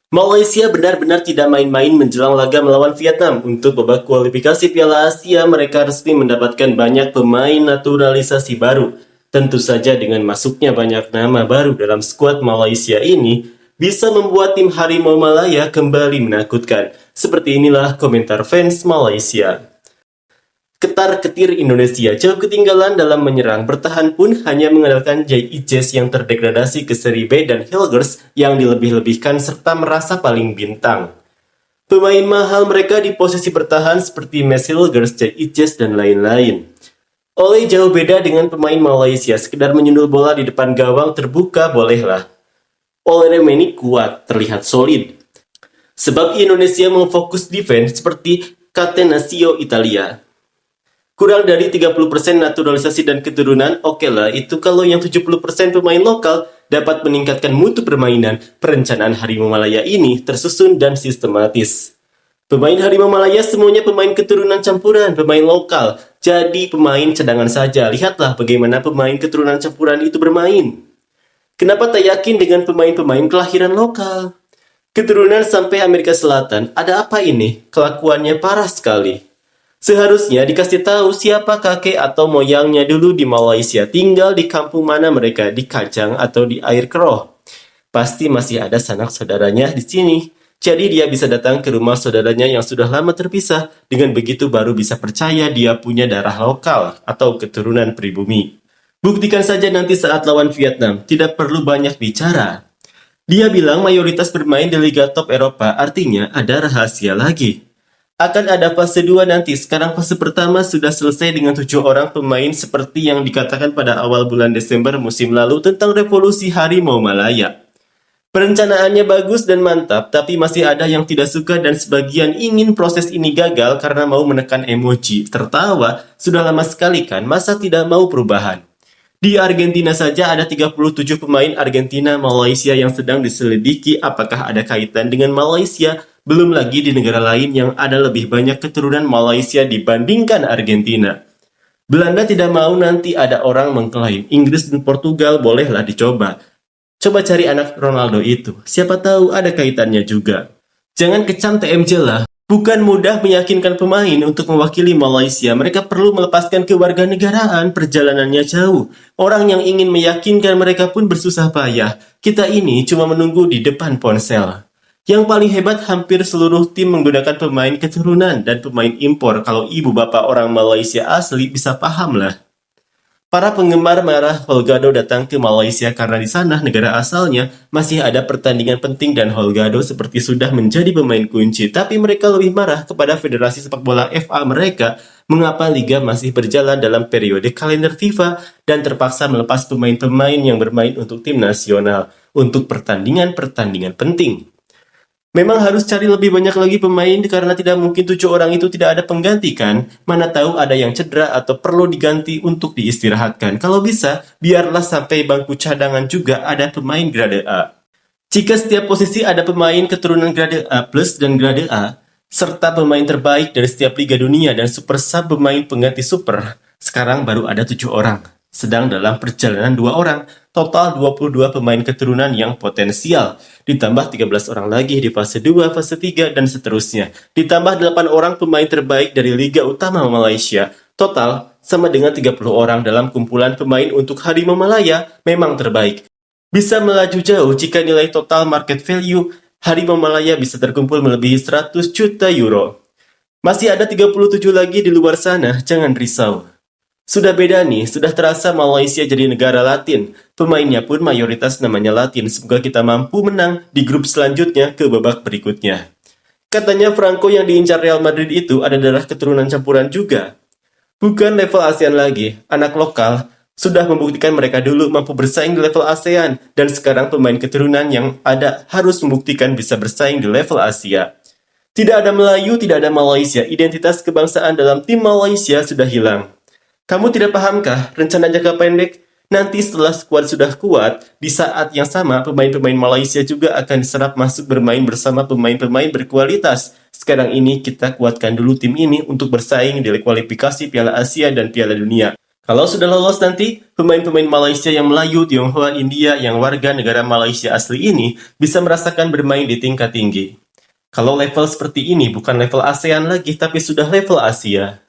Malaysia benar-benar tidak main-main menjelang laga melawan Vietnam. Untuk babak kualifikasi Piala Asia, mereka resmi mendapatkan banyak pemain naturalisasi baru. Tentu saja dengan masuknya banyak nama baru dalam skuad Malaysia ini, bisa membuat tim Harimau Malaya kembali menakutkan. Seperti inilah komentar fans Malaysia. Ketar-ketir Indonesia jauh ketinggalan dalam menyerang, bertahan pun hanya mengandalkan Jay Ijes yang terdegradasi ke seri B dan Hilgers yang dilebih-lebihkan serta merasa paling bintang. Pemain mahal mereka di posisi bertahan seperti Mes Hilgers, Jay Ijes, dan lain-lain. Oleh jauh beda dengan pemain Malaysia, sekedar menyundul bola di depan gawang terbuka bolehlah. Ole Remeni kuat, terlihat solid. Sebab Indonesia memfokus defense seperti Catenaccio Italia. Kurang dari 30% naturalisasi dan keturunan, oke lah, itu kalau yang 70% pemain lokal dapat meningkatkan mutu permainan, perencanaan Harimau Malaya ini tersusun dan sistematis. Pemain Harimau Malaya semuanya pemain keturunan campuran, pemain lokal, jadi pemain cadangan saja. Lihatlah bagaimana pemain keturunan campuran itu bermain. Kenapa tak yakin dengan pemain-pemain kelahiran lokal? Keturunan sampai Amerika Selatan, ada apa ini? Kelakuannya parah sekali. Seharusnya dikasih tahu siapa kakek atau moyangnya dulu di Malaysia, tinggal di kampung mana mereka, di Kajang atau di Air Keroh. Pasti masih ada sanak saudaranya di sini. Jadi dia bisa datang ke rumah saudaranya yang sudah lama terpisah. Dengan begitu baru bisa percaya dia punya darah lokal atau keturunan pribumi. Buktikan saja nanti saat lawan Vietnam, tidak perlu banyak bicara. Dia bilang mayoritas bermain di Liga Top Eropa, artinya ada rahasia lagi. Akan ada fase 2 nanti, sekarang fase pertama sudah selesai dengan 7 orang pemain seperti yang dikatakan pada awal bulan Desember musim lalu tentang revolusi Harimau Malaya. Perencanaannya bagus dan mantap, tapi masih ada yang tidak suka dan sebagian ingin proses ini gagal karena mau menekan emoji. Tertawa, sudah lama sekali kan, masa tidak mau perubahan? Di Argentina saja ada 37 pemain Argentina Malaysia yang sedang diselidiki apakah ada kaitan dengan Malaysia, belum lagi di negara lain yang ada lebih banyak keturunan Malaysia dibandingkan Argentina. Belanda tidak mau nanti ada orang mengklaim, Inggris dan Portugal bolehlah dicoba. Coba cari anak Ronaldo itu, siapa tahu ada kaitannya juga. Jangan kecam TMJ lah. Bukan mudah meyakinkan pemain untuk mewakili Malaysia. Mereka perlu melepaskan kewarganegaraan, perjalanannya jauh. Orang yang ingin meyakinkan mereka pun bersusah payah. Kita ini cuma menunggu di depan ponsel. Yang paling hebat hampir seluruh tim menggunakan pemain keturunan dan pemain impor. Kalau ibu bapak orang Malaysia asli bisa paham lah. Para penggemar marah Holgado datang ke Malaysia karena di sana negara asalnya masih ada pertandingan penting dan Holgado seperti sudah menjadi pemain kunci. Tapi mereka lebih marah kepada Federasi Sepak Bola FA mereka mengapa liga masih berjalan dalam periode kalender FIFA dan terpaksa melepas pemain-pemain yang bermain untuk tim nasional untuk pertandingan-pertandingan penting. Memang harus cari lebih banyak lagi pemain karena tidak mungkin 7 orang itu tidak ada pengganti kan? Mana tahu ada yang cedera atau perlu diganti untuk diistirahatkan. Kalau bisa, biarlah sampai bangku cadangan juga ada pemain grade A. Jika setiap posisi ada pemain keturunan grade A plus dan grade A, serta pemain terbaik dari setiap liga dunia dan super sub pemain pengganti super, sekarang baru ada 7 orang. Sedang dalam perjalanan 2 orang, total 22 pemain keturunan yang potensial. Ditambah 13 orang lagi di fase 2, fase 3, dan seterusnya. Ditambah 8 orang pemain terbaik dari Liga Utama Malaysia. Total sama dengan 30 orang dalam kumpulan pemain untuk Harimau Malaya memang terbaik. Bisa melaju jauh jika nilai total market value Harimau Malaya bisa terkumpul melebihi 100 juta euro. Masih ada 37 lagi di luar sana, jangan risau. Sudah beda nih, sudah terasa Malaysia jadi negara Latin. Pemainnya pun mayoritas namanya Latin. Semoga kita mampu menang di grup selanjutnya ke babak berikutnya. Katanya Franco yang diincar Real Madrid itu ada darah keturunan campuran juga. Bukan level ASEAN lagi, anak lokal sudah membuktikan mereka dulu mampu bersaing di level ASEAN. Dan sekarang pemain keturunan yang ada harus membuktikan bisa bersaing di level Asia. Tidak ada Melayu, tidak ada Malaysia. Identitas kebangsaan dalam tim Malaysia sudah hilang. Kamu tidak pahamkah rencana jangka pendek? Nanti setelah skuad sudah kuat, di saat yang sama pemain-pemain Malaysia juga akan diserap masuk bermain bersama pemain-pemain berkualitas. Sekarang ini kita kuatkan dulu tim ini untuk bersaing di kualifikasi Piala Asia dan Piala Dunia. Kalau sudah lolos nanti, pemain-pemain Malaysia yang Melayu, Tionghoa, India, yang warga negara Malaysia asli ini bisa merasakan bermain di tingkat tinggi. Kalau level seperti ini bukan level ASEAN lagi, tapi sudah level Asia.